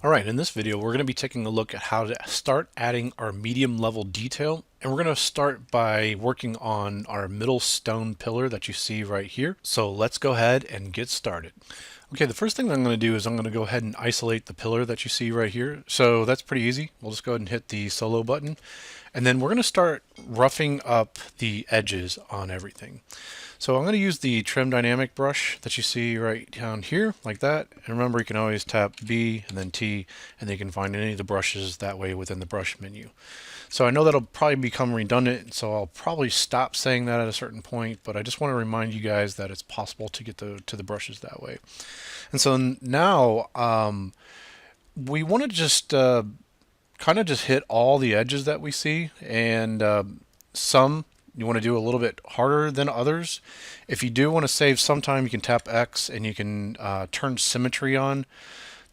Alright, in this video we're going to be taking a look at how to start adding our medium level detail, and we're going to start by working on our middle stone pillar that you see right here. So let's go ahead and get started. Okay, the first thing that I'm going to do is I'm going to go ahead and isolate the pillar that you see right here. So that's pretty easy. We'll just go ahead and hit the solo button, and then we're going to start roughing up the edges on everything. So I'm going to use the trim dynamic brush that you see right down here like that. And remember, you can always tap B and then T, and then you can find any of the brushes that way within the brush menu. So I know that'll probably become redundant, so I'll probably stop saying that at a certain point, but I just want to remind you guys that it's possible to get to the brushes that way. And so now we want to just kind of just hit all the edges that we see, and some you want to do a little bit harder than others. If you do want to save some time, you can tap X and you can turn symmetry on.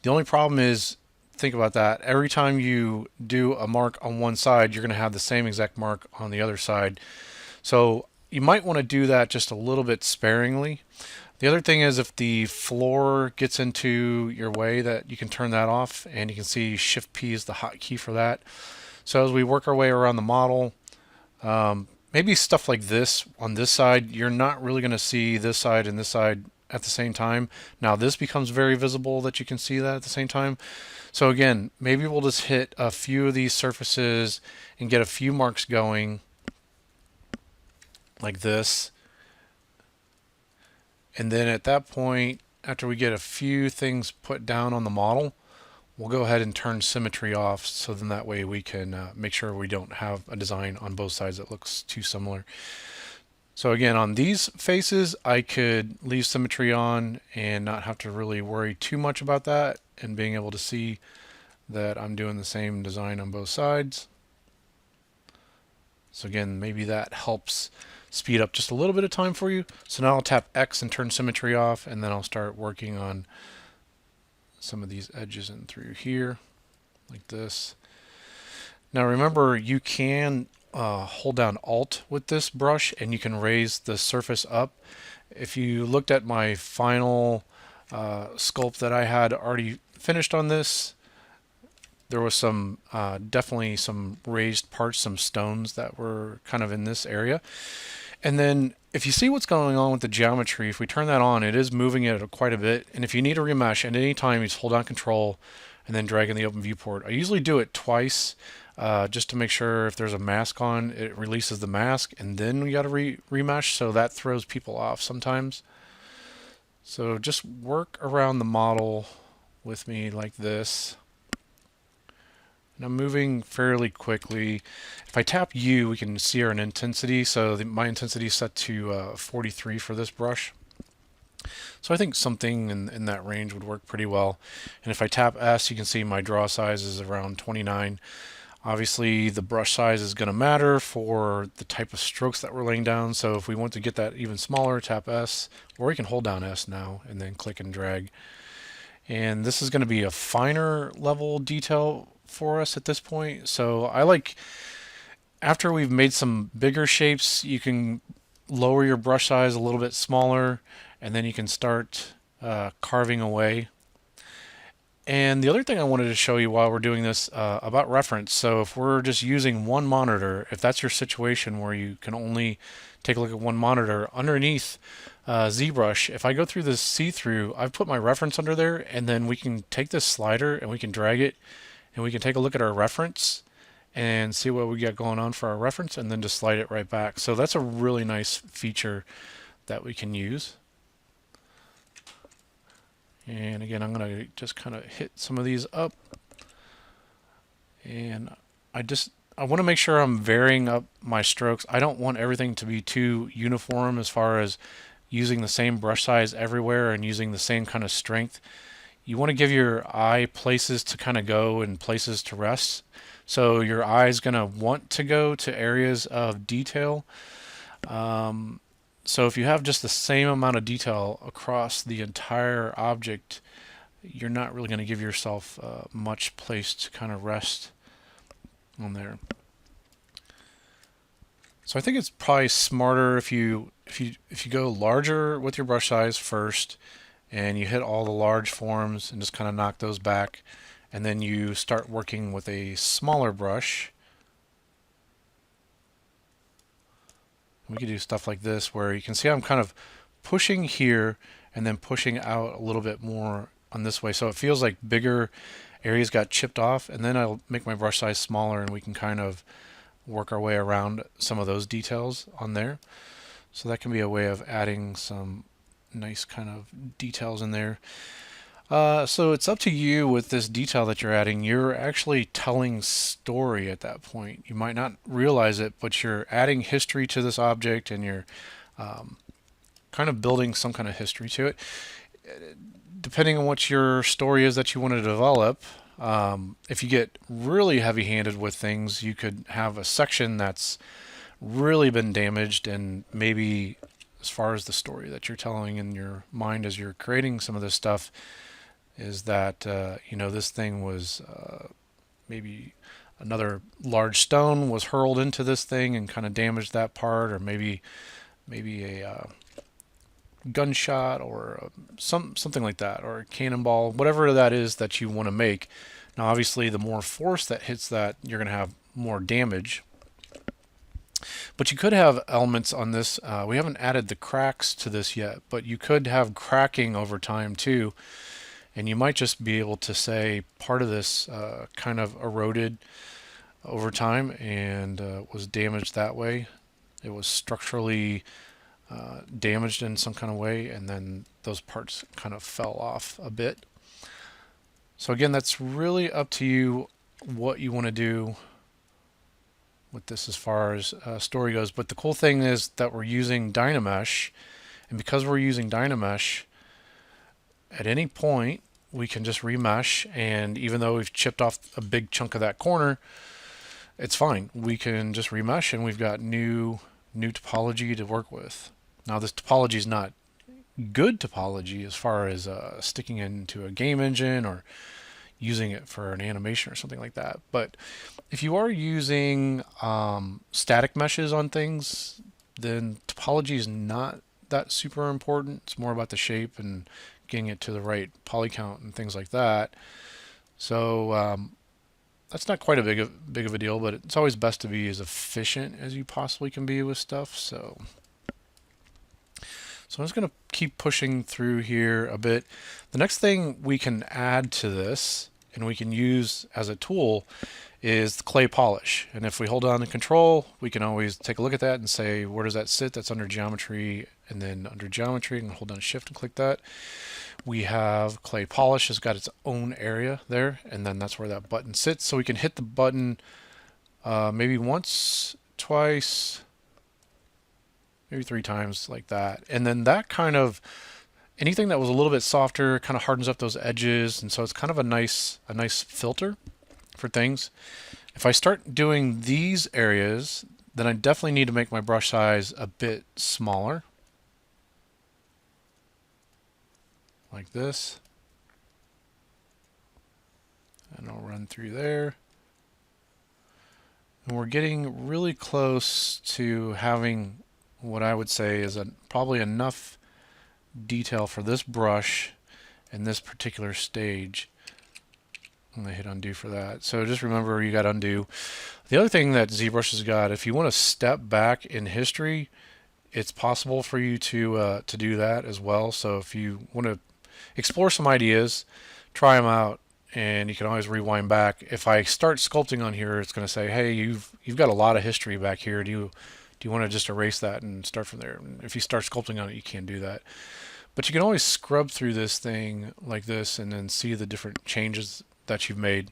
The only problem is, think about that, every time you do a mark on one side, you're going to have the same exact mark on the other side. So you might want to do that just a little bit sparingly. The other thing is, if the floor gets into your way, that you can turn that off, and you can see Shift P is the hotkey for that. So as we work our way around the model, maybe stuff like this on this side, you're not really going to see this side and this side at the same time. Now this becomes very visible that you can see that at the same time. So again, maybe we'll just hit a few of these surfaces and get a few marks going like this. And then at that point, after we get a few things put down on the model, we'll go ahead and turn symmetry off, so then that way we can make sure we don't have a design on both sides that looks too similar. So again, on these faces, I could leave symmetry on and not have to really worry too much about that, and being able to see that I'm doing the same design on both sides. So again, maybe that helps speed up just a little bit of time for you. So now I'll tap X and turn symmetry off, and then I'll start working on some of these edges in through here like this. Now remember, you can hold down Alt with this brush and you can raise the surface up. If you looked at my final sculpt that I had already finished on this, there was some definitely some raised parts, some stones that were kind of in this area. And then if you see what's going on with the geometry, if we turn that on, it is moving it quite a bit. And if you need a remesh, at any time you just hold down Control and then drag in the open viewport. I usually do it twice just to make sure if there's a mask on, it releases the mask, and then we got to remesh, so that throws people off sometimes. So just work around the model with me like this. And I'm moving fairly quickly. If I tap U, we can see our intensity. So my intensity is set to 43 for this brush. So I think something in that range would work pretty well. And if I tap S, you can see my draw size is around 29. Obviously, the brush size is going to matter for the type of strokes that we're laying down. So if we want to get that even smaller, tap S, or we can hold down S now and then click and drag. And this is going to be a finer level detail for us at this point. So I like, after we've made some bigger shapes, you can lower your brush size a little bit smaller, and then you can start carving away. And the other thing I wanted to show you while we're doing this about reference. So if we're just using one monitor, if that's your situation where you can only take a look at one monitor, underneath ZBrush, if I go through this see-through, I've put my reference under there, and then we can take this slider and we can drag it, and we can take a look at our reference and see what we got going on for our reference, and then just slide it right back. So that's a really nice feature that we can use. And again, I'm going to just kind of hit some of these up. And I want to make sure I'm varying up my strokes. I don't want everything to be too uniform as far as using the same brush size everywhere and using the same kind of strength. You want to give your eye places to kind of go and places to rest. So your eye is going to want to go to areas of detail. So if you have just the same amount of detail across the entire object, you're not really going to give yourself much place to kind of rest on there. So I think it's probably smarter if you go larger with your brush size first, and you hit all the large forms and just kind of knock those back, and then you start working with a smaller brush. We could do stuff like this where you can see I'm kind of pushing here and then pushing out a little bit more on this way, so it feels like bigger areas got chipped off, and then I'll make my brush size smaller and we can kind of work our way around some of those details on there. So that can be a way of adding some nice kind of details in there. So it's up to you with this detail that you're adding. You're actually telling story at that point. You might not realize it, but you're adding history to this object, and you're kind of building some kind of history to it. Depending on what your story is that you want to develop, if you get really heavy-handed with things, you could have a section that's really been damaged, and maybe as far as the story that you're telling in your mind as you're creating some of this stuff is that this thing was maybe another large stone was hurled into this thing and kind of damaged that part, or maybe a gunshot or something like that, or a cannonball, whatever that is that you want to make. Now obviously the more force that hits that, you're going to have more damage. But you could have elements on this. We haven't added the cracks to this yet, but you could have cracking over time too. And you might just be able to say part of this kind of eroded over time and was damaged that way. It was structurally damaged in some kind of way, and then those parts kind of fell off a bit. So again, that's really up to you what you want to do with this as far as story goes. But the cool thing is that we're using Dynamesh, and because we're using Dynamesh, at any point we can just remesh, and even though we've chipped off a big chunk of that corner, it's fine. We can just remesh and we've got new topology to work with. Now this topology is not good topology as far as sticking into a game engine or using it for an animation or something like that. But if you are using static meshes on things, then topology is not that super important. It's more about the shape and getting it to the right poly count and things like that. So that's not quite a big of a deal, but it's always best to be as efficient as you possibly can be with stuff. So I'm just going to keep pushing through here a bit. The next thing we can add to this, and we can use as a tool, is the clay polish. And if we hold down the control, we can always take a look at that and say, where does that sit? That's under geometry, and then under geometry, and hold down shift and click that. We have clay polish has got its own area there, and then that's where that button sits. So we can hit the button maybe once, twice, maybe 3 times like that. And then that kind of, anything that was a little bit softer kind of hardens up those edges, and so it's kind of a nice filter for things. If I start doing these areas, then I definitely need to make my brush size a bit smaller. Like this. And I'll run through there. And we're getting really close to having what I would say is probably enough detail for this brush in this particular stage. I'm going to hit undo for that. So just remember you got undo. The other thing that ZBrush has got, if you want to step back in history, it's possible for you to do that as well. So if you want to explore some ideas, try them out, and you can always rewind back. If I start sculpting on here, it's going to say, hey, you've got a lot of history back here. Do you want to just erase that and start from there? And if you start sculpting on it, you can't do that. But you can always scrub through this thing like this and then see the different changes that you've made.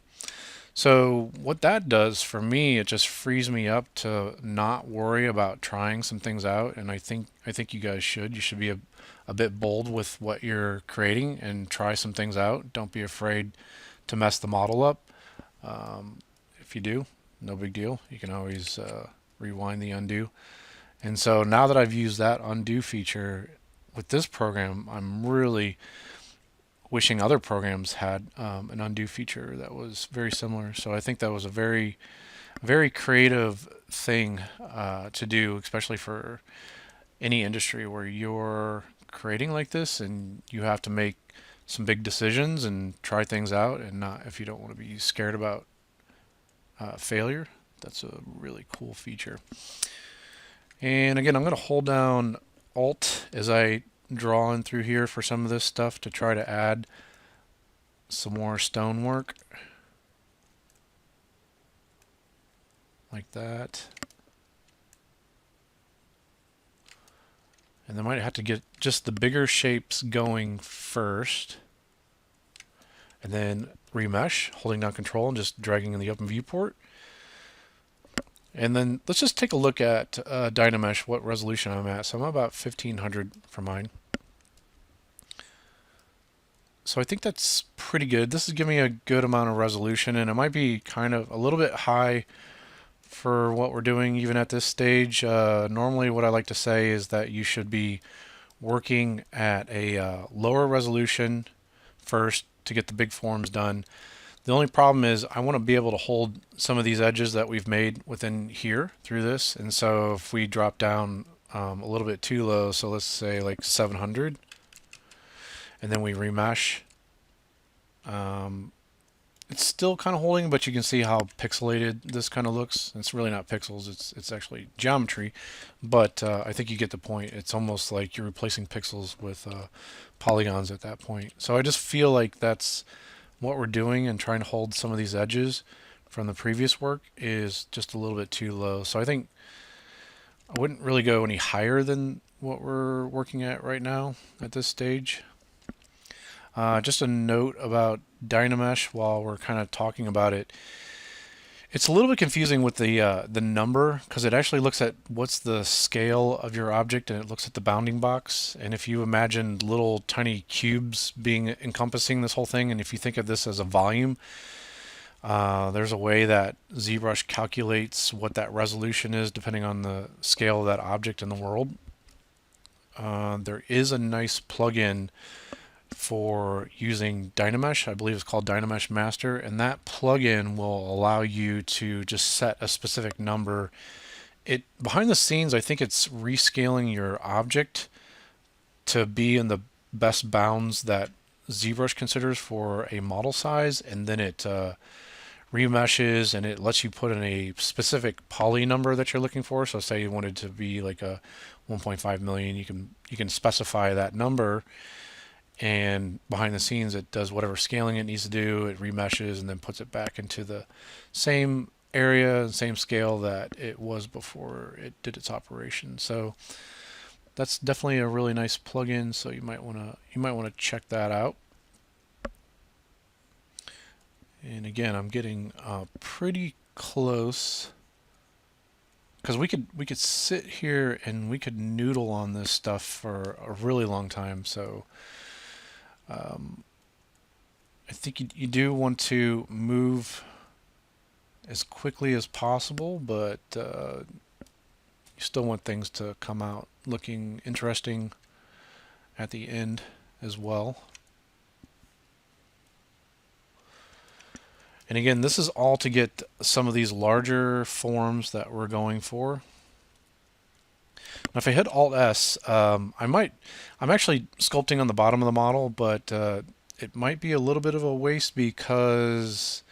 So what that does for me, it just frees me up to not worry about trying some things out. And I think you guys should. You should be a bit bold with what you're creating and try some things out. Don't be afraid to mess the model up. If you do, no big deal. You can always rewind the undo. And so now that I've used that undo feature with this program, I'm really wishing other programs had an undo feature that was very similar. So I think that was a very, very creative thing to do, especially for any industry where you're creating like this and you have to make some big decisions and try things out, and not if you don't want to be scared about failure. That's a really cool feature. And again, I'm going to hold down Alt as I draw in through here for some of this stuff to try to add some more stonework like that. And then might have to get just the bigger shapes going first, and then remesh, holding down Control and just dragging in the open viewport. And then let's just take a look at Dynamesh, what resolution I'm at. So I'm about 1500 for mine. So I think that's pretty good. This is giving me a good amount of resolution, and it might be kind of a little bit high for what we're doing even at this stage. Normally what I like to say is that you should be working at a lower resolution first to get the big forms done. The only problem is I want to be able to hold some of these edges that we've made within here through this, and so if we drop down a little bit too low, so let's say like 700, and then we remesh, it's still kind of holding, but you can see how pixelated this kind of looks. It's really not pixels, it's actually geometry, but I think you get the point. It's almost like you're replacing pixels with polygons at that point. So I just feel like that's what we're doing, and trying to hold some of these edges from the previous work is just a little bit too low. So I think I wouldn't really go any higher than what we're working at right now at this stage. Just a note about Dynamesh while we're kind of talking about it. It's a little bit confusing with the number, because it actually looks at what's the scale of your object, and it looks at the bounding box. And if you imagine little tiny cubes being encompassing this whole thing, and if you think of this as a volume, there's a way that ZBrush calculates what that resolution is depending on the scale of that object in the world. There is a nice plugin for using Dynamesh. I believe it's called Dynamesh Master, and that plugin will allow you to just set a specific number. It behind the scenes, I think it's rescaling your object to be in the best bounds that ZBrush considers for a model size, and then it remeshes, and it lets you put in a specific poly number that you're looking for. So say you wanted to be like a 1.5 million, you can specify that number, and behind the scenes it does whatever scaling it needs to do. It remeshes and then puts it back into the same area and same scale that it was before it did its operation. So that's definitely a really nice plugin, so you might want to check that out. And again, I'm getting pretty close, because we could sit here and we could noodle on this stuff for a really long time. So I think you do want to move as quickly as possible, but you still want things to come out looking interesting at the end as well. And again, this is all to get some of these larger forms that we're going for. Now if I hit Alt S, I'm actually sculpting on the bottom of the model, but it might be a little bit of a waste because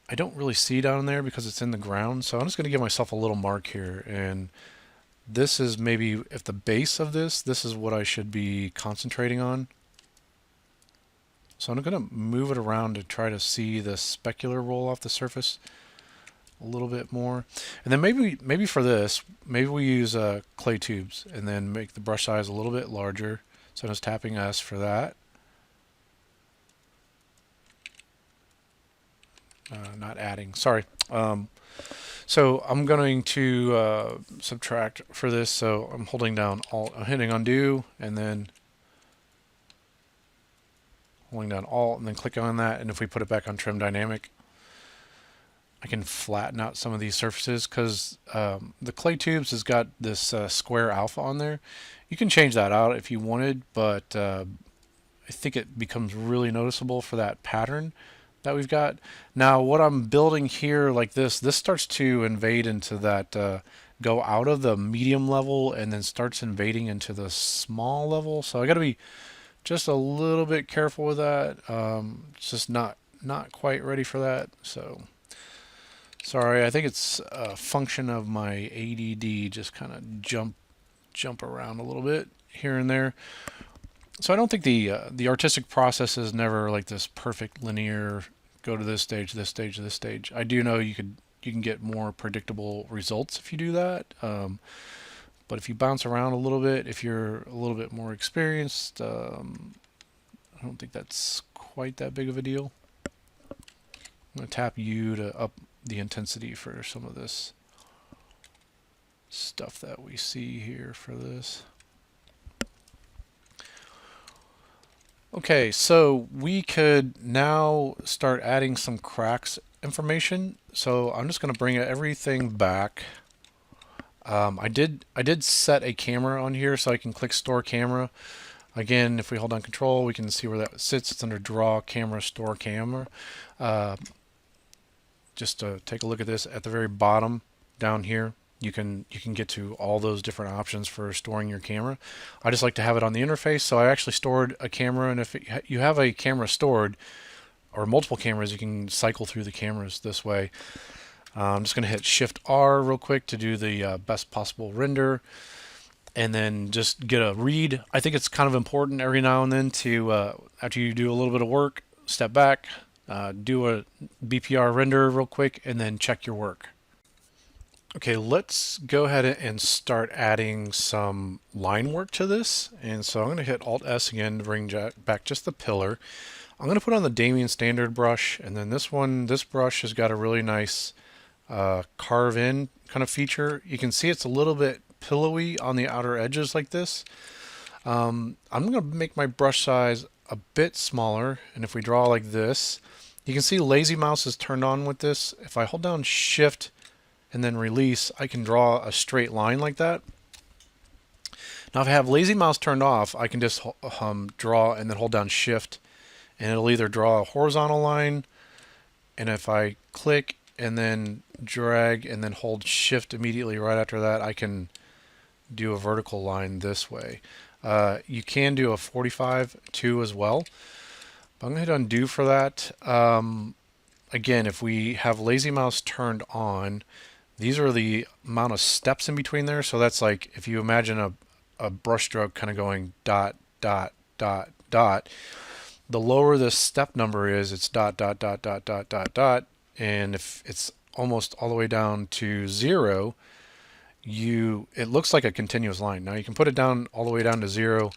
I don't really see down there because it's in the ground. So I'm just going to give myself a little mark here, and this is maybe, if the base of this is what I should be concentrating on. So I'm going to move it around to try to see the specular roll off the surface a little bit more. And then maybe for this, maybe we use clay tubes and then make the brush size a little bit larger. So I'm just tapping S for that. Not adding, sorry. So I'm going to subtract for this. So I'm holding down Alt, I'm hitting undo, and then holding down Alt, and then clicking on that. And if we put it back on Trim Dynamic, I can flatten out some of these surfaces, because the clay tubes has got this square alpha on there. You can change that out if you wanted, but I think it becomes really noticeable for that pattern that we've got. Now what I'm building here like this starts to invade into that, go out of the medium level and then starts invading into the small level. So I got to be just a little bit careful with that. It's just not quite ready for that. So sorry, I think it's a function of my ADD, just kind of jump around a little bit here and there. So I don't think the artistic process is never like this perfect linear, go to this stage, this stage, this stage. I do know you can get more predictable results if you do that. But if you bounce around a little bit, if you're a little bit more experienced, I don't think that's quite that big of a deal. I'm going to tap U to up the intensity for some of this stuff that we see here for this. Okay, so we could now start adding some cracks information. So I'm just going to bring everything back. I did set a camera on here, so I can click Store Camera. Again, if we hold down Control, we can see where that sits. It's under Draw Camera, Store Camera. Just to take a look at this at the very bottom down here, you can get to all those different options for storing your camera. I just like to have it on the interface, so I actually stored a camera, and if you have a camera stored or multiple cameras, you can cycle through the cameras this way. I'm just going to hit Shift R real quick to do the best possible render, and then just get a read. I think it's kind of important every now and then to, after you do a little bit of work, step back, do a BPR render real quick, and then check your work. Okay, let's go ahead and start adding some line work to this. And so I'm going to hit Alt S again to bring back just the pillar. I'm going to put on the Damien Standard brush, and then this brush has got a really nice carve in kind of feature. You can see it's a little bit pillowy on the outer edges like this. I'm going to make my brush size a bit smaller, and if we draw like this, you can see lazy mouse is turned on with this. If I hold down Shift and then release, I can draw a straight line like that. Now if I have lazy mouse turned off, I can just draw and then hold down Shift, and it'll either draw a horizontal line, and if I click and then drag and then hold Shift immediately right after that, I can do a vertical line this way. You can do a 45 too as well. But I'm going to hit undo for that. Again, if we have lazy mouse turned on, these are the amount of steps in between there. So that's like if you imagine a brush stroke kind of going dot, dot, dot, dot. The lower the step number is, it's dot, dot, dot, dot, dot, dot, dot. And if it's almost all the way down to 0, it looks like a continuous line. Now you can put it down all the way down to 0.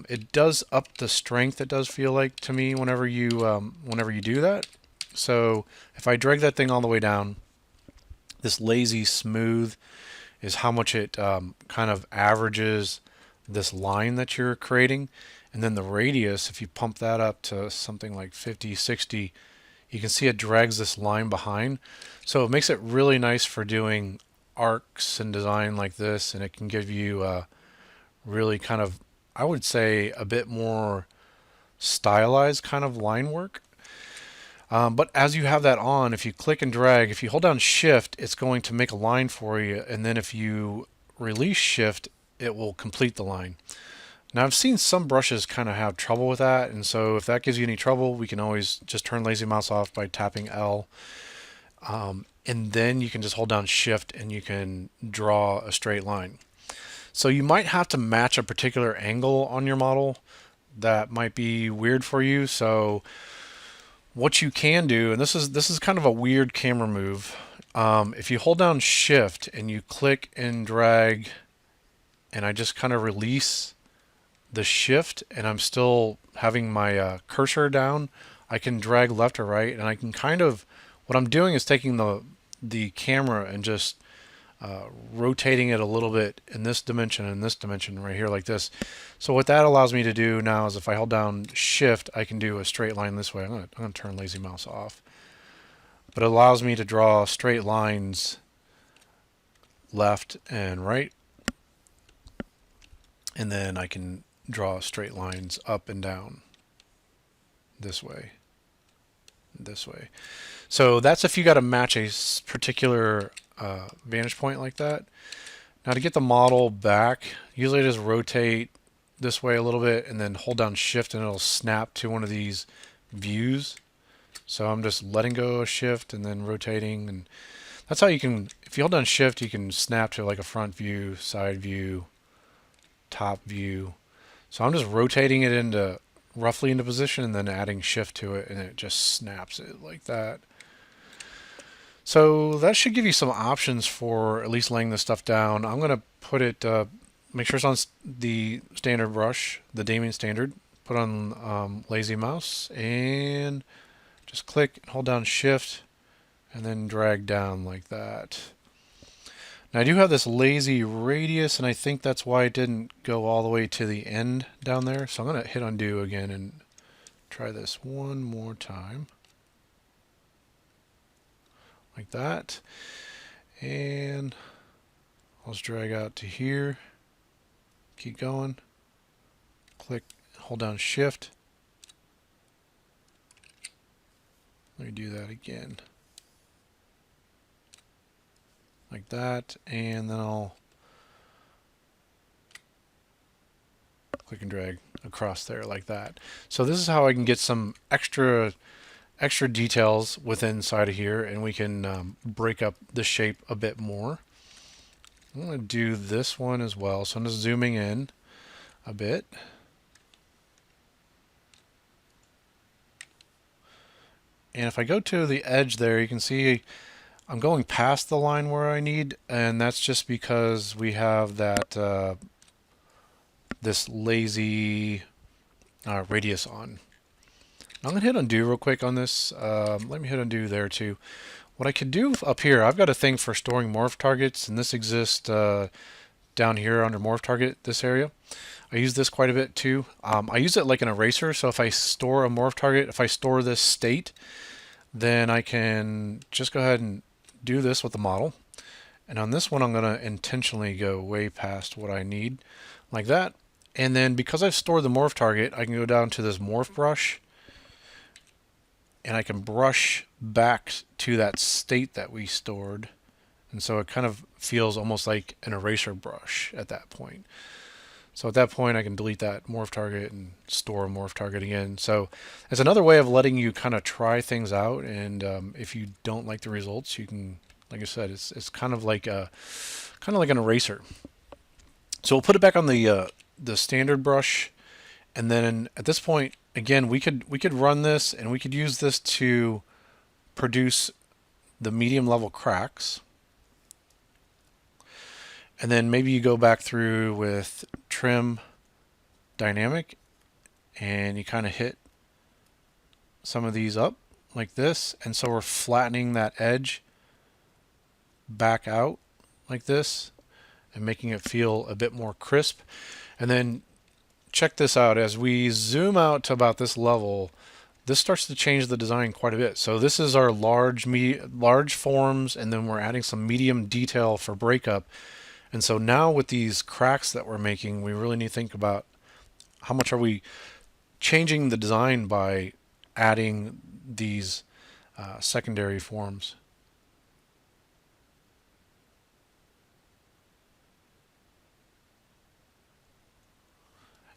It does up the strength, it does feel like to me whenever you do that. So if I drag that thing all the way down, this lazy smooth is how much it kind of averages this line that you're creating. And then the radius, if you pump that up to something like 50, 60, you can see it drags this line behind. So it makes it really nice for doing arcs and design like this, and it can give you really kind of, I would say, a bit more stylized kind of line work. But as you have that on, if you click and drag, if you hold down Shift, it's going to make a line for you, and then if you release Shift, it will complete the line. Now I've seen some brushes kind of have trouble with that, and so if that gives you any trouble, we can always just turn lazy mouse off by tapping L. And then you can just hold down Shift and you can draw a straight line. So you might have to match a particular angle on your model. That might be weird for you. So what you can do, and this is kind of a weird camera move, if you hold down Shift and you click and drag, and I just kind of release the Shift, and I'm still having my cursor down, I can drag left or right, and I can kind of, what I'm doing is taking the camera and just rotating it a little bit in this dimension and this dimension right here like this. So what that allows me to do now is if I hold down Shift, I can do a straight line this way. I'm going to turn lazy mouse off. But it allows me to draw straight lines left and right. And then I can draw straight lines up and down this way, this way. So that's if you got to match a particular vantage point like that. Now to get the model back, usually I just rotate this way a little bit and then hold down shift and it'll snap to one of these views. So I'm just letting go of shift and then rotating, and that's how you can, if you hold down shift, you can snap to like a front view, side view, top view. So I'm just rotating it into roughly into position and then adding shift to it and it just snaps it like that. So that should give you some options for at least laying this stuff down. I'm going to put it, make sure it's on the standard brush, the Dynamesh standard. Put on lazy mouse and just click and hold down shift and then drag down like that. Now I do have this lazy radius and I think that's why it didn't go all the way to the end down there. So I'm going to hit undo again and try this one more time. Like that. And let's drag out to here. Keep going. Click, hold down shift. Let me do that again. Like that. And then I'll click and drag across there like that. So this is how I can get some extra details within inside of here, and we can break up the shape a bit more. I'm going to do this one as well, so I'm just zooming in a bit. And if I go to the edge there, you can see I'm going past the line where I need, and that's just because we have that this lazy radius on. I'm going to hit undo real quick on this. Let me hit undo there too. What I could do up here, I've got a thing for storing morph targets, and this exists down here under morph target, this area. I use this quite a bit too. I use it like an eraser, so if I store a morph target, if I store this state, then I can just go ahead and do this with the model. And on this one, I'm going to intentionally go way past what I need, like that. And then because I've stored the morph target, I can go down to this morph brush, and I can brush back to that state that we stored. And so it kind of feels almost like an eraser brush at that point. So at that point, I can delete that morph target and store a morph target again. So it's another way of letting you kind of try things out. And if you don't like the results, you can, like I said, it's kind of like an eraser. So we'll put it back on the standard brush, and then at this point, again, we could run this and we could use this to produce the medium level cracks. And then maybe you go back through with trim dynamic and you kind of hit some of these up like this. And so we're flattening that edge back out like this and making it feel a bit more crisp. And then check this out. As we zoom out to about this level, this starts to change the design quite a bit. So this is our large forms, and then we're adding some medium detail for breakup. And so now with these cracks that we're making, we really need to think about how much are we changing the design by adding these secondary forms.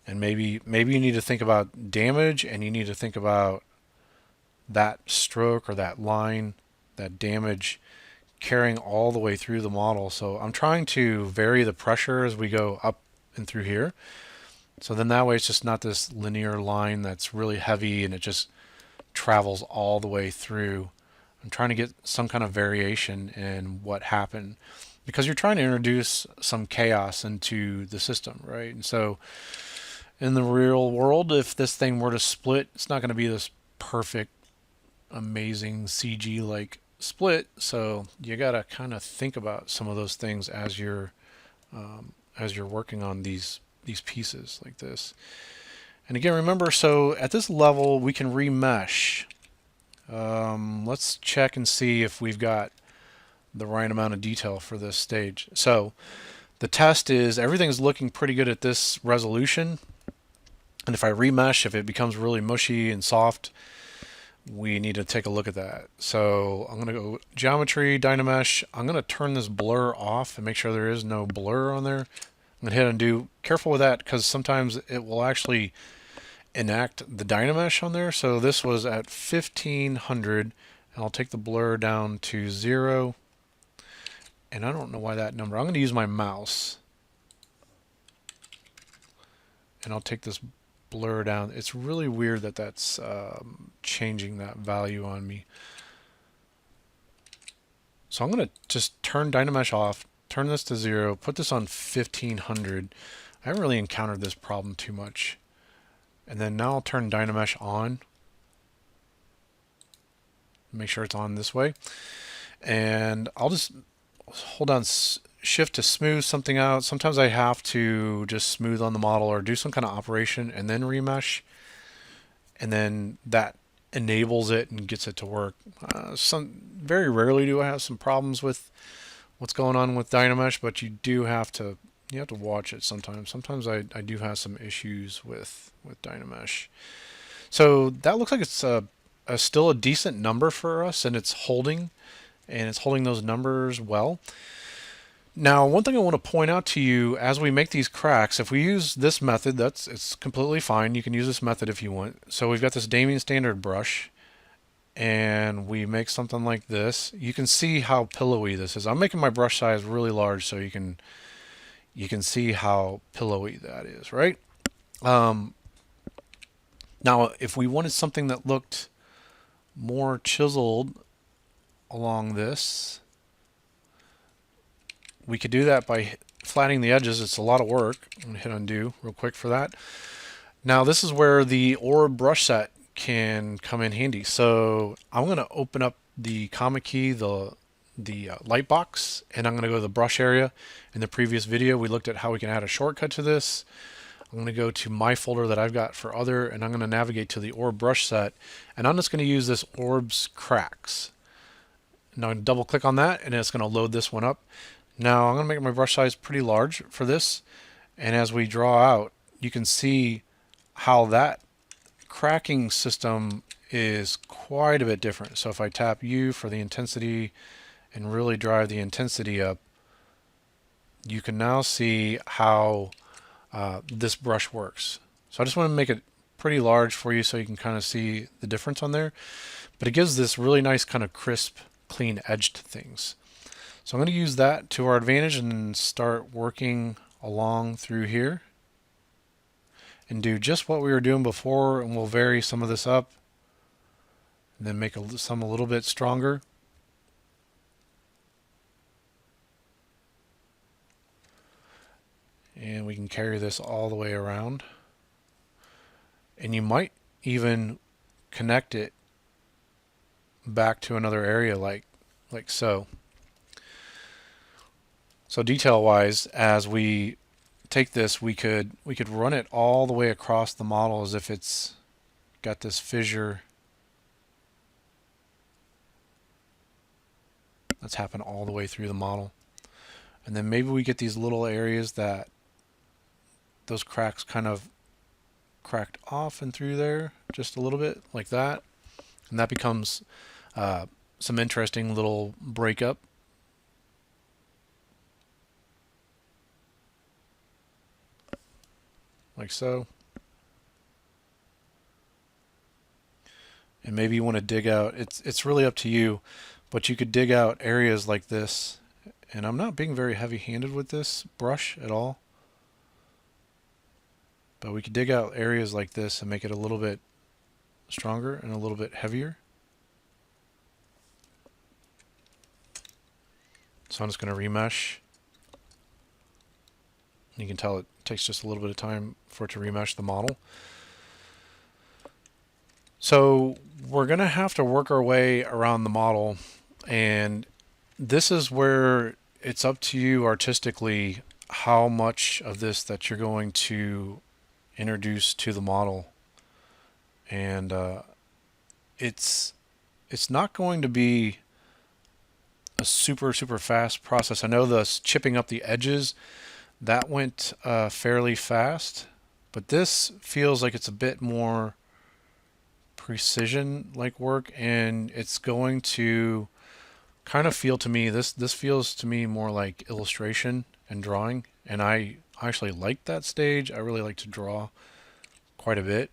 And maybe you need to think about damage, and you need to think about that stroke or that line, that damage carrying all the way through the model. So I'm trying to vary the pressure as we go up and through here. So then that way it's just not this linear line that's really heavy and it just travels all the way through. I'm trying to get some kind of variation in what happened, because you're trying to introduce some chaos into the system, right? And so in the real world, if this thing were to split, it's not going to be this perfect, amazing CG-like split. So you got to kind of think about some of those things as you're working on these pieces like this. And again, remember, so at this level we can remesh. Let's check and see if we've got the right amount of detail for this stage. So the test is everything's looking pretty good at this resolution. And if I remesh, if it becomes really mushy and soft, we need to take a look at that. So I'm going to go Geometry, Dynamesh. I'm going to turn this blur off and make sure there is no blur on there. I'm going to hit undo. Careful with that because sometimes it will actually enact the Dynamesh on there. So this was at 1500, and I'll take the blur down to 0. And I don't know why that number. I'm going to use my mouse, and I'll take this blur down. It's really weird that that's changing that value on me. So I'm going to just turn Dynamesh off, turn this to 0, put this on 1500. I haven't really encountered this problem too much. And then now I'll turn Dynamesh on. Make sure it's on this way. And I'll just hold down shift to smooth something out. Sometimes I have to just smooth on the model or do some kind of operation and then remesh. And then that enables it and gets it to work. Very rarely do I have some problems with what's going on with Dynamesh, but you have to watch it sometimes. Sometimes I do have some issues with Dynamesh. So that looks like it's still a decent number for us, and it's holding those numbers well. Now, one thing I want to point out to you as we make these cracks, if we use this method, it's completely fine. You can use this method if you want. So we've got this Damien standard brush, and we make something like this. You can see how pillowy this is. I'm making my brush size really large so you can see how pillowy that is, right? Now, if we wanted something that looked more chiseled along this, we could do that by flattening the edges. It's a lot of work. I'm going to hit undo real quick for that. Now this is where the orb brush set can come in handy. So I'm going to open up the comic key, the light box, and I'm going to go to the brush area. In the previous video we looked at how we can add a shortcut to this. I'm going to go to my folder that I've got for other, and I'm going to navigate to the orb brush set, and I'm just going to use this orbs cracks. Now double click on that and it's going to load this one up. Now I'm going to make my brush size pretty large for this, and as we draw out you can see how that cracking system is quite a bit different. So if I tap U for the intensity and really drive the intensity up, you can now see how this brush works. So I just want to make it pretty large for you so you can kind of see the difference on there, but it gives this really nice kind of crisp, clean edge to things. So I'm going to use that to our advantage and start working along through here and do just what we were doing before, and we'll vary some of this up and then make some a little bit stronger. And we can carry this all the way around, and you might even connect it back to another area like so. So detail wise, as we take this, we could run it all the way across the model as if it's got this fissure that's happened all the way through the model. And then maybe we get these little areas that those cracks kind of cracked off and through there just a little bit like that, and that becomes some interesting little breakup. Like so. And maybe you want to dig out, it's really up to you, but you could dig out areas like this, and I'm not being very heavy-handed with this brush at all, but we could dig out areas like this and make it a little bit stronger and a little bit heavier. So I'm just going to remesh. You can tell it takes just a little bit of time for it to remesh the model. So we're going to have to work our way around the model, and this is where it's up to you artistically how much of this that you're going to introduce to the model. And it's not going to be a super fast process. I know the chipping up the edges, that went fairly fast, but this feels like it's a bit more precision like work, and it's going to kind of feel to me, this feels to me more like illustration and drawing, and I I actually like that stage. I really like to draw quite a bit.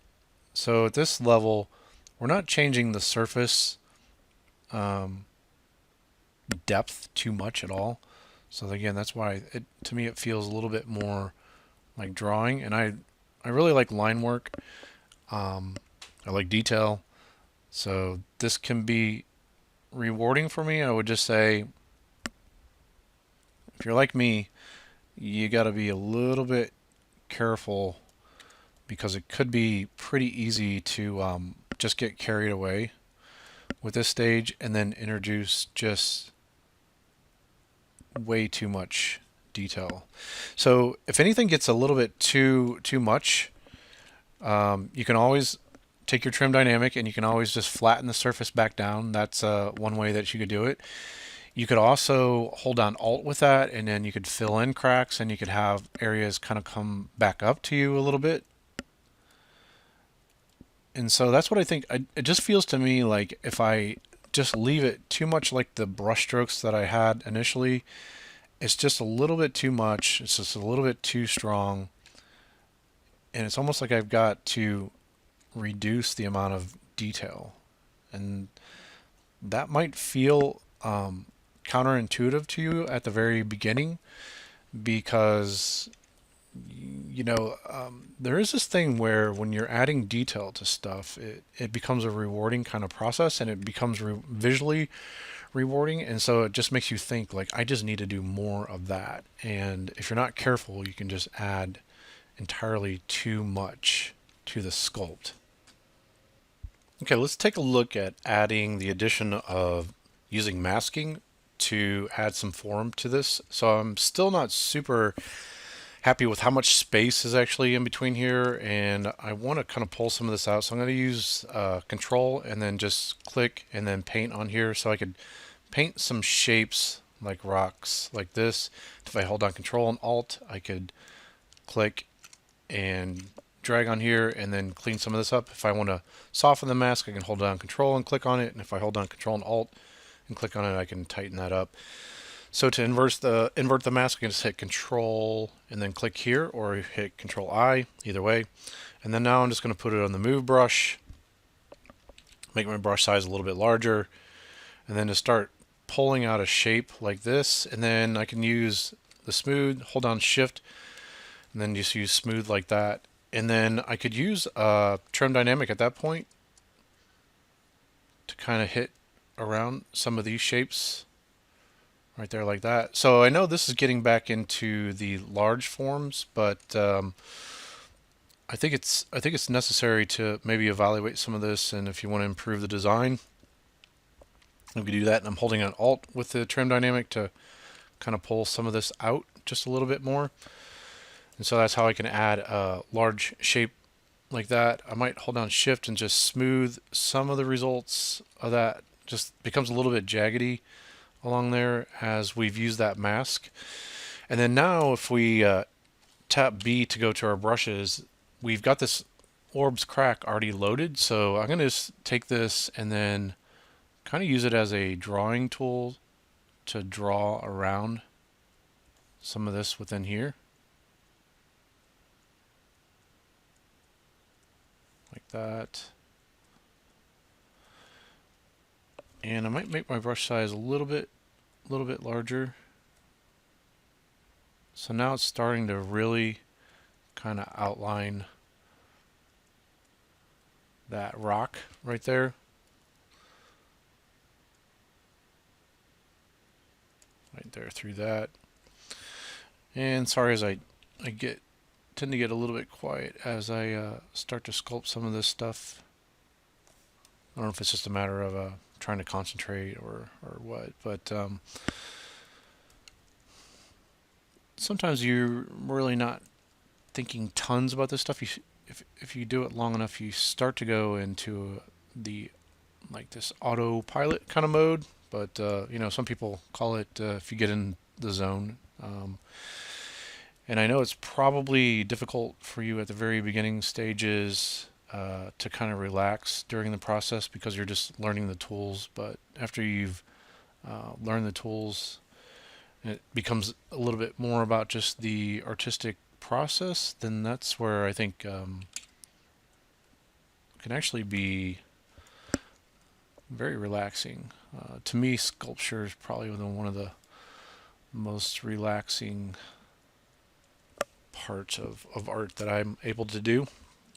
So at this level, we're not changing the surface um, depth too much at all. So again, that's why to me it feels a little bit more like drawing. And I really like line work. I like detail. So this can be rewarding for me. I would just say, if you're like me, you got to be a little bit careful because it could be pretty easy to just get carried away with this stage and then introduce just way too much detail. So if anything gets a little bit too much, you can always take your trim dynamic and you can always just flatten the surface back down. That's one way that you could do it. You could also hold down Alt with that, and then you could fill in cracks, and you could have areas kind of come back up to you a little bit. And so that's what I think. It just feels to me like if I just leave it too much like the brush strokes that I had initially, it's just a little bit too much. It's just a little bit too strong. And it's almost like I've got to reduce the amount of detail. And that might feel counterintuitive to you at the very beginning because there is this thing where when you're adding detail to stuff, it becomes a rewarding kind of process, and it becomes visually rewarding, and so it just makes you think like, I just need to do more of that. And if you're not careful, you can just add entirely too much to the sculpt. Okay, let's take a look at adding the addition of using masking to add some form to this. So I'm still not super happy with how much space is actually in between here, and I want to kind of pull some of this out. So I'm going to use Control and then just click and then paint on here, so I could paint some shapes like rocks like this. If I hold down Control and Alt, I could click and drag on here and then clean some of this up. If I want to soften the mask, I can hold down Control and click on it, and if I hold down Control and Alt and click on it, I can tighten that up. So to invert the mask, I can just hit Control and then click here, or hit Control I, either way. And then now I'm just going to put it on the Move brush, make my brush size a little bit larger, and then just start pulling out a shape like this. And then I can use the Smooth, hold down Shift, and then just use Smooth like that. And then I could use Trim Dynamic at that point to kind of hit around some of these shapes right there like that. So I know this is getting back into the large forms, but I think it's necessary to maybe evaluate some of this, and if you want to improve the design, you can do that. And I'm holding an Alt with the Trim Dynamic to kind of pull some of this out just a little bit more. And so that's how I can add a large shape like that. I might hold down Shift and just smooth some of the results of that. Just becomes a little bit jaggedy along there as we've used that mask. And then now if we tap B to go to our brushes, we've got this orbs crack already loaded. So I'm going to just take this and then kind of use it as a drawing tool to draw around some of this within here. Like that. And I might make my brush size a little bit larger. So now it's starting to really kind of outline that rock right there. Right there through that. And sorry, as I tend to get a little bit quiet as I start to sculpt some of this stuff. I don't know if it's just a matter of trying to concentrate or what, but sometimes you're really not thinking tons about this stuff. If you do it long enough, you start to go into the like this autopilot kind of mode. But some people call it if you get in the zone. And I know it's probably difficult for you at the very beginning stages to kind of relax during the process because you're just learning the tools. But after you've learned the tools, it becomes a little bit more about just the artistic process, then that's where I think can actually be very relaxing. To me, sculpture is probably one of the most relaxing parts of art that I'm able to do,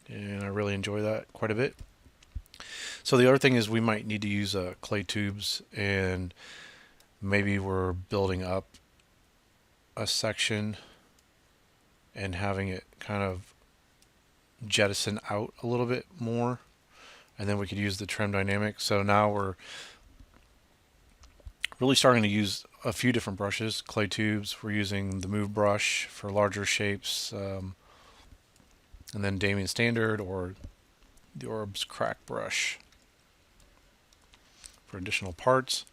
and I really enjoy that quite a bit. So the other thing is we might need to use clay tubes, and maybe we're building up a section and having it kind of jettison out a little bit more, and then we could use the trim dynamic. So now we're really starting to use a few different brushes. Clay tubes, we're using the move brush for larger shapes, and then Damien Standard or the Orbs crack brush for additional parts.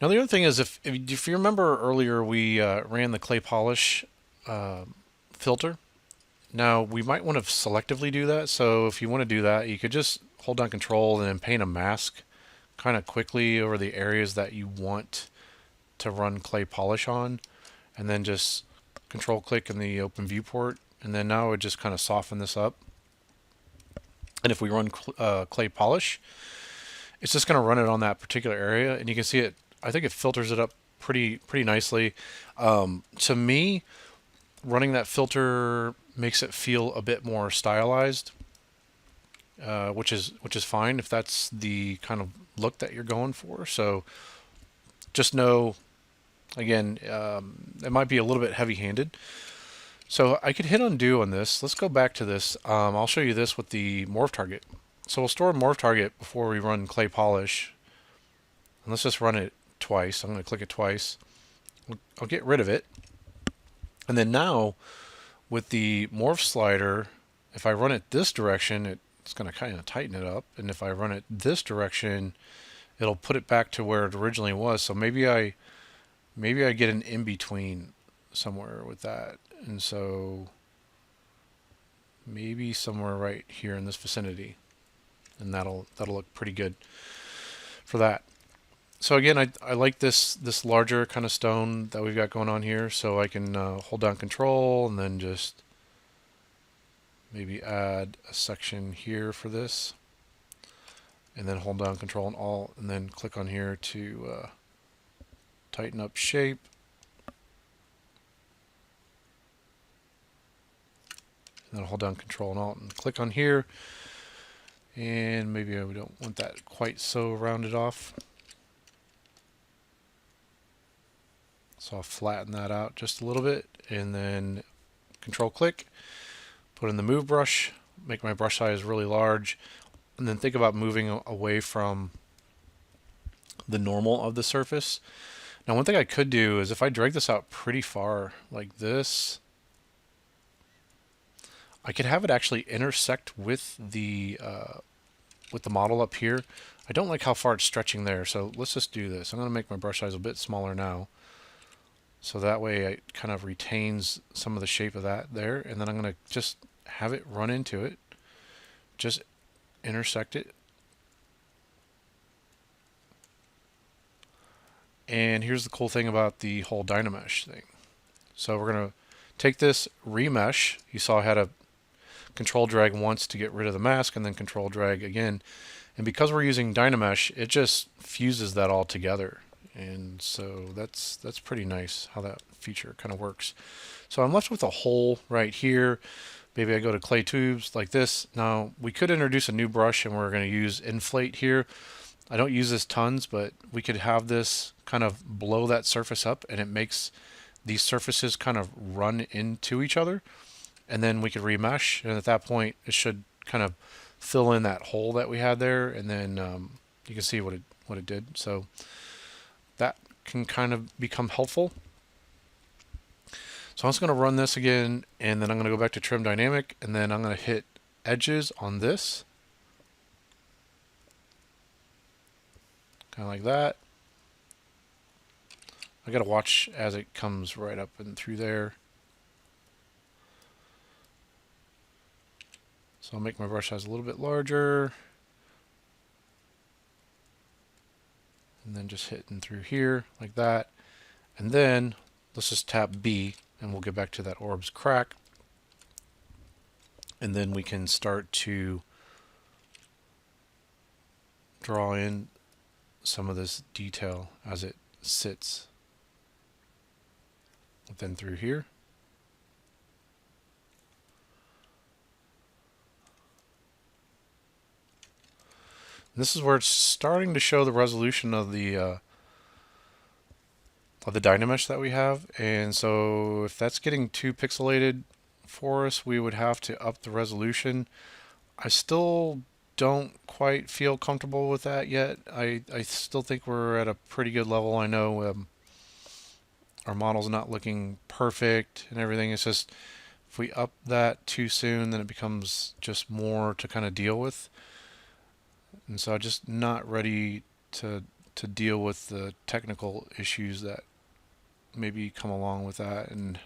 Now the other thing is, if you remember earlier, we ran the clay polish filter. Now we might want to selectively do that. So if you want to do that, you could just hold down Control and then paint a mask kind of quickly over the areas that you want to run clay polish on, and then just Control click in the open viewport, and then now it would just kind of soften this up. And if we run clay polish, it's just going to run it on that particular area, and you can see it. I think it filters it up pretty nicely. To me, running that filter makes it feel a bit more stylized, which is fine if that's the kind of look that you're going for. So just know, again, it might be a little bit heavy-handed. So I could hit undo on this. Let's go back to this. I'll show you this with the Morph Target. So we'll store Morph Target before we run clay polish. And let's just run it twice. I'm going to click it twice. I'll get rid of it. And then now with the Morph slider, if I run it this direction, it's going to kind of tighten it up. And if I run it this direction, it'll put it back to where it originally was. So maybe I get an in-between somewhere with that. And so maybe somewhere right here in this vicinity. And that'll look pretty good for that. So again, I like this larger kind of stone that we've got going on here. So I can hold down Control and then just maybe add a section here for this, and then hold down Control and Alt, and then click on here to tighten up shape. And then hold down Control and Alt and click on here. And maybe we don't want that quite so rounded off. So I'll flatten that out just a little bit, and then Control click, put in the move brush, make my brush size really large, and then think about moving away from the normal of the surface. Now one thing I could do is if I drag this out pretty far like this, I could have it actually intersect with the model up here. I don't like how far it's stretching there, so let's just do this. I'm going to make my brush size a bit smaller now, so that way it kind of retains some of the shape of that there, and then I'm going to just have it run into it, just intersect it. And here's the cool thing about the whole Dynamesh thing. So we're going to take this remesh. You saw I had a Control drag once to get rid of the mask, and then Control drag again. And because we're using Dynamesh, it just fuses that all together. And so that's pretty nice how that feature kind of works. So I'm left with a hole right here. Maybe I go to clay tubes like this. Now we could introduce a new brush, and we're going to use inflate here. I don't use this tons, but we could have this kind of blow that surface up, and it makes these surfaces kind of run into each other. And then we could remesh, and at that point it should kind of fill in that hole that we had there, and then you can see what it did. So that can kind of become helpful. So I'm just going to run this again, and then I'm going to go back to Trim Dynamic, and then I'm going to hit Edges on this, kind of like that. I got to watch as it comes right up and through there. So I'll make my brush size a little bit larger, and then just hitting through here like that. And then let's just tap B and we'll get back to that orb's crack. And then we can start to draw in some of this detail as it sits. Then through here. This is where it's starting to show the resolution of the Dynamesh that we have, and so if that's getting too pixelated for us, we would have to up the resolution. I still don't quite feel comfortable with that yet. I still think we're at a pretty good level. I know our model's not looking perfect and everything. It's just if we up that too soon, then it becomes just more to kind of deal with. And so I'm just not ready to deal with the technical issues that maybe come along with that and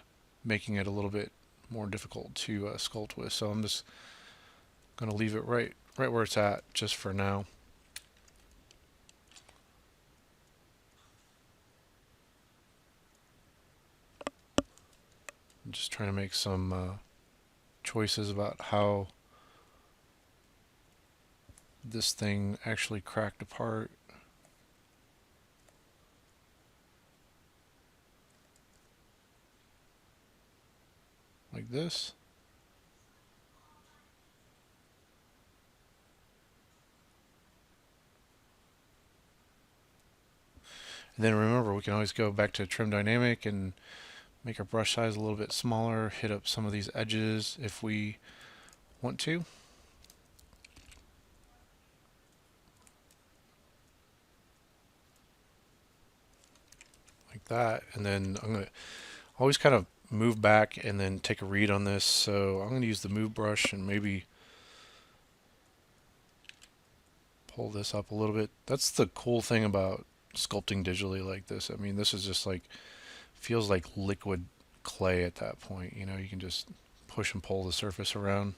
making it a little bit more difficult to sculpt with. So I'm just going to leave it right where it's at just for now. I'm just trying to make some choices about how this thing actually cracked apart. Like this. And then remember, we can always go back to trim dynamic and make our brush size a little bit smaller, hit up some of these edges if we want to. Like that. And then I'm going to always kind of move back and then take a read on this. So I'm going to use the move brush and maybe pull this up a little bit. That's the cool thing about sculpting digitally like this. I mean, this is just like, feels like liquid clay at that point. You know, you can just push and pull the surface around.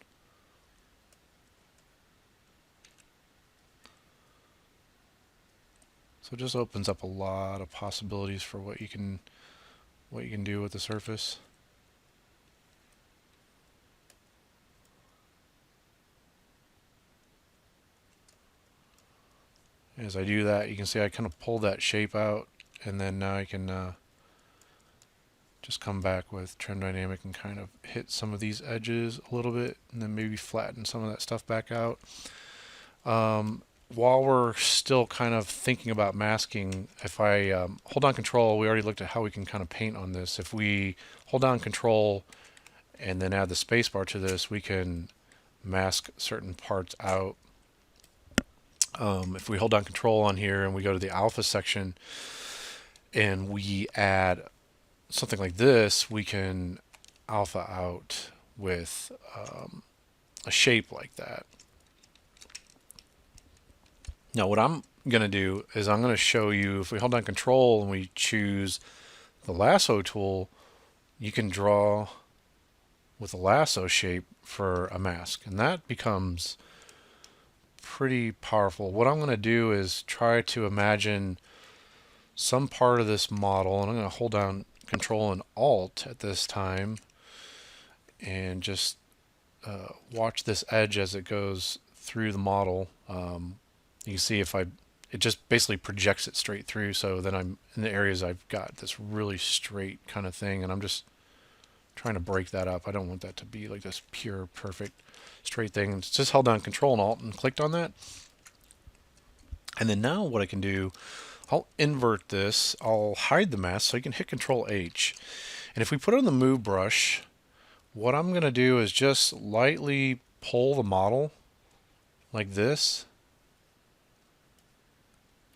So it just opens up a lot of possibilities for what you can do with the surface. As I do that, you can see I kind of pulled that shape out, and then now I can just come back with trim dynamic and kind of hit some of these edges a little bit, and then maybe flatten some of that stuff back out. While we're still kind of thinking about masking, if I hold down control, we already looked at how we can kind of paint on this. If we hold down control and then add the spacebar to this, we can mask certain parts out. If we hold down control on here and we go to the alpha section and we add something like this, we can alpha out with a shape like that. Now what I'm going to do is I'm going to show you, if we hold down control and we choose the lasso tool, you can draw with a lasso shape for a mask, and that becomes pretty powerful. What I'm going to do is try to imagine some part of this model, and I'm going to hold down Control and Alt at this time and just watch this edge as it goes through the model. You can see it just basically projects it straight through, so then I'm in the areas I've got this really straight kind of thing, and I'm just trying to break that up. I don't want that to be like this pure, perfect, straight thing. It's just held down Control and Alt and clicked on that. And then now what I can do, I'll invert this. I'll hide the mask so you can hit Control H. And if we put it on the move brush, what I'm going to do is just lightly pull the model like this.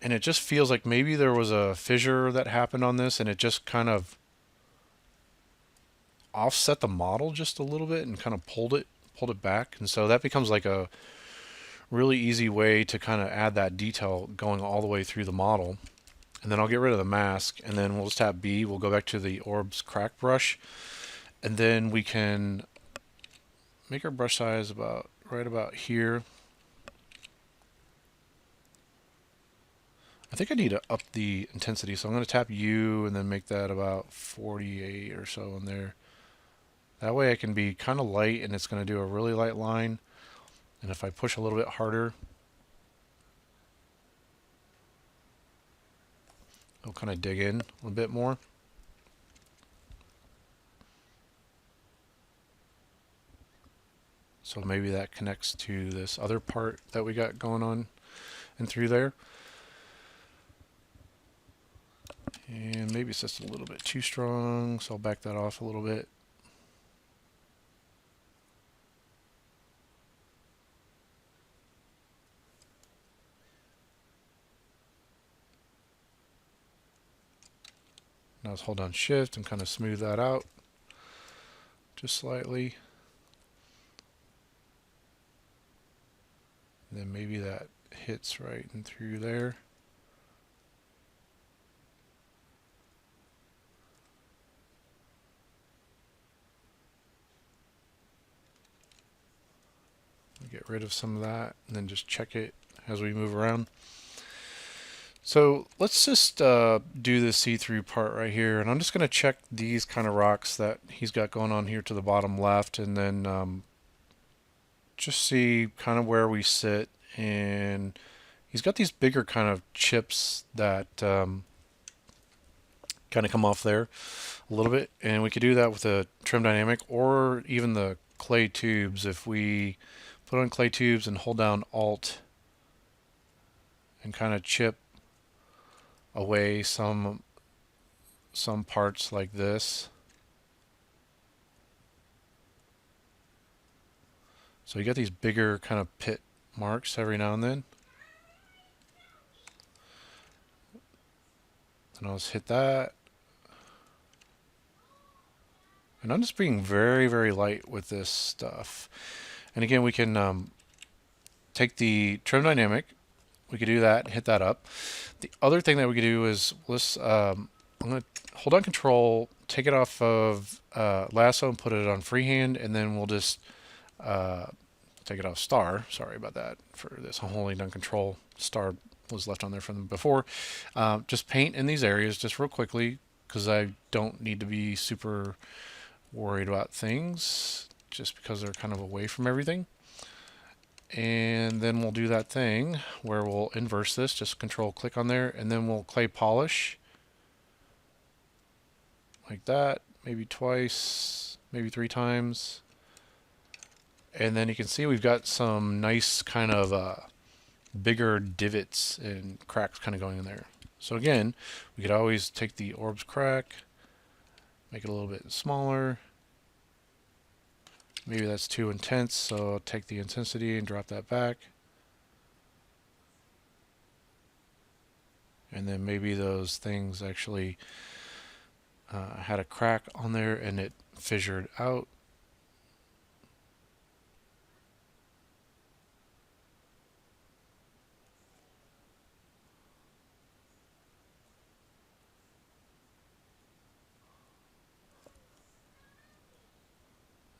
And it just feels like maybe there was a fissure that happened on this, and it just kind of offset the model just a little bit and kind of pulled it back. And so that becomes like a really easy way to kind of add that detail going all the way through the model. And then I'll get rid of the mask, and then we'll just tap B. We'll go back to the orb's crack brush, and then we can make our brush size right about here. I think I need to up the intensity, so I'm going to tap U and then make that about 48 or so in there. That way I can be kind of light and it's going to do a really light line. And if I push a little bit harder, it'll kind of dig in a bit more. So maybe that connects to this other part that we got going on and through there. And maybe it's just a little bit too strong, so I'll back that off a little bit. Now let's hold down Shift and kind of smooth that out just slightly. And then maybe that hits right in through there. Get rid of some of that and then just check it as we move around. So let's just do the see-through part right here, and I'm just going to check these kind of rocks that he's got going on here to the bottom left, and then just see kind of where we sit. And he's got these bigger kind of chips that kind of come off there a little bit, and we could do that with a trim dynamic or even the clay tubes. If we put on clay tubes and hold down Alt and kind of chip away some parts like this. So you get these bigger kind of pit marks every now and then. And I'll just hit that. And I'm just being very, very light with this stuff. And again, we can take the trim dynamic. We could do that, hit that up. The other thing that we could do is let's I'm going to hold on Control, take it off of Lasso and put it on freehand, and then we'll just take it off Star. Sorry about that for this. I'm holding down Control. Star was left on there from before. Just paint in these areas just real quickly because I don't need to be super worried about things just because they're kind of away from everything. And then we'll do that thing where we'll inverse this, just Control click on there, and then we'll clay polish like that, maybe twice, maybe 3 times. And then you can see we've got some nice kind of bigger divots and cracks kind of going in there. So again, we could always take the orbs crack, make it a little bit smaller. Maybe that's too intense, so I'll take the intensity and drop that back. And then maybe those things actually had a crack on there and it fissured out.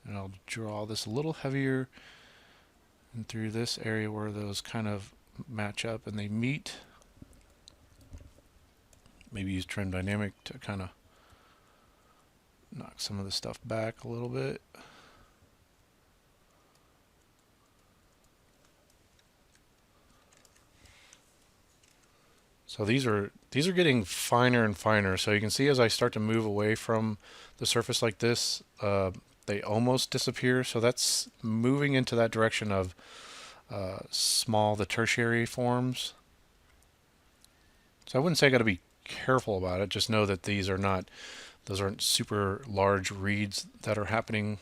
And I'll draw this a little heavier and through this area where those kind of match up and they meet. Maybe use trim dynamic to kind of knock some of the stuff back a little bit. So these are getting finer and finer. So you can see as I start to move away from the surface like this, they almost disappear. So that's moving into that direction of the tertiary forms. So I wouldn't say I got to be careful about it. Just know that those aren't super large reeds that are happening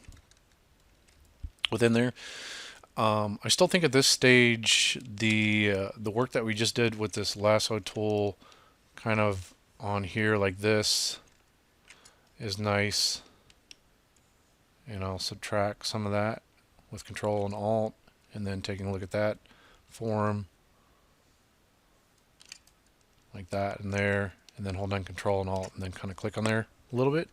within there. I still think at this stage the work that we just did with this lasso tool kind of on here like this is nice. And I'll subtract some of that with Control and Alt, and then taking a look at that form like that and there, and then hold down Control and Alt and then kind of click on there a little bit.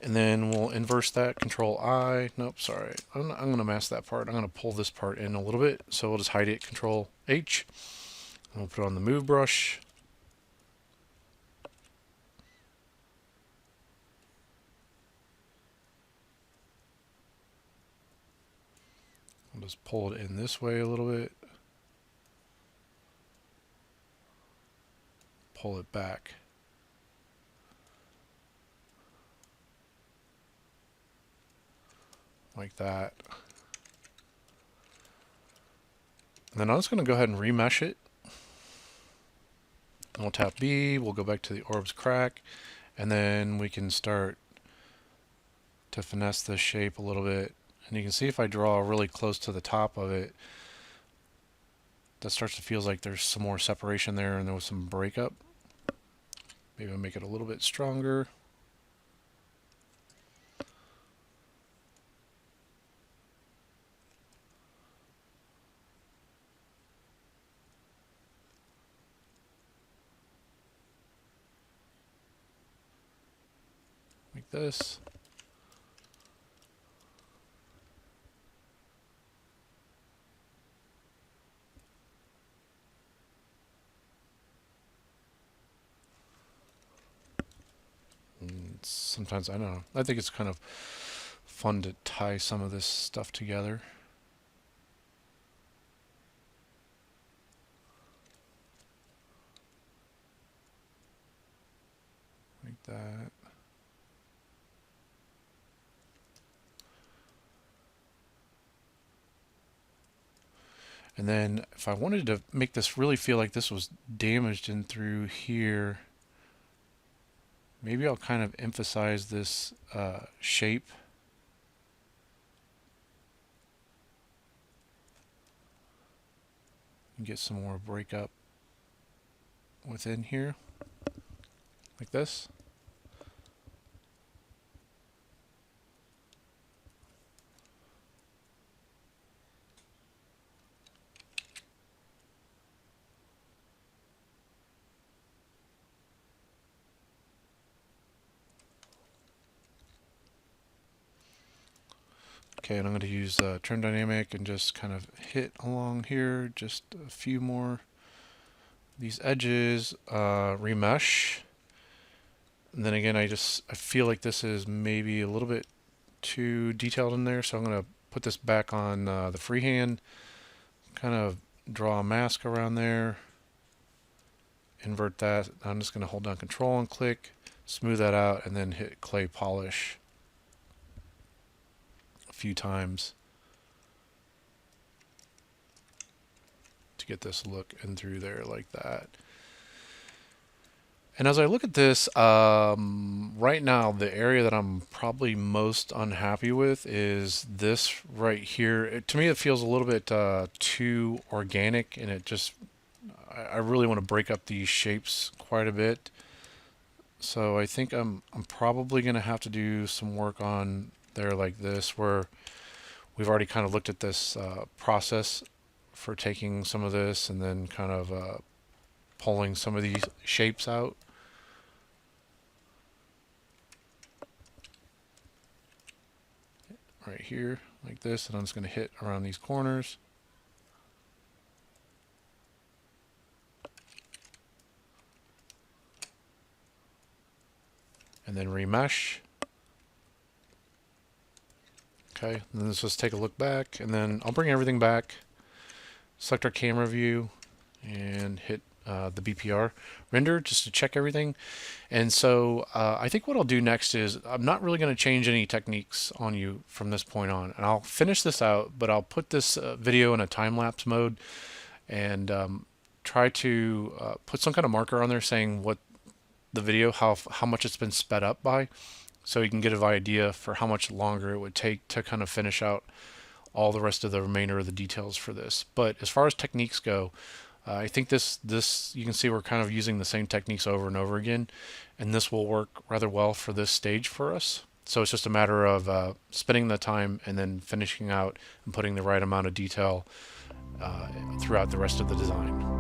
And then we'll inverse that, Control I. Nope, sorry. I'm going to mask that part. I'm going to pull this part in a little bit. So we'll just hide it, Control H. And we'll put on the move brush. just pull it in this way a little bit. Pull it back. Like that. And then I'm just going to go ahead and remesh it. And we'll tap B, we'll go back to the orbs crack, and then we can start to finesse this shape a little bit. And you can see if I draw really close to the top of it, that starts to feel like there's some more separation there and there was some breakup. Maybe I'll make it a little bit stronger. Like this. And sometimes, I don't know, I think it's kind of fun to tie some of this stuff together. Like that. And then if I wanted to make this really feel like this was damaged in through here, maybe I'll kind of emphasize this shape. And get some more breakup within here, like this. Okay, and I'm going to use Turn Dynamic and just kind of hit along here, just a few more. These edges, remesh. And then again, I feel like this is maybe a little bit too detailed in there, so I'm going to put this back on the freehand, kind of draw a mask around there, invert that. I'm just going to hold down Control and click, smooth that out, and then hit clay polish a few times to get this look in through there like that. And as I look at this, right now, the area that I'm probably most unhappy with is this right here. To me, it feels a little bit too organic, and I really want to break up these shapes quite a bit. So I think I'm probably going to have to do some work on there like this, where we've already kind of looked at this process for taking some of this and then kind of pulling some of these shapes out. Right here, like this, and I'm just going to hit around these corners. And then remesh. Okay, and then let's just take a look back, and then I'll bring everything back, select our camera view, and hit the BPR render just to check everything. And so I think what I'll do next is I'm not really going to change any techniques on you from this point on, and I'll finish this out, but I'll put this video in a time-lapse mode and try to put some kind of marker on there saying what the video, how much it's been sped up by, so you can get an idea for how much longer it would take to kind of finish out all the rest of the remainder of the details for this. But as far as techniques go, I think this you can see we're kind of using the same techniques over and over again, and this will work rather well for this stage for us. So it's just a matter of spending the time and then finishing out and putting the right amount of detail throughout the rest of the design.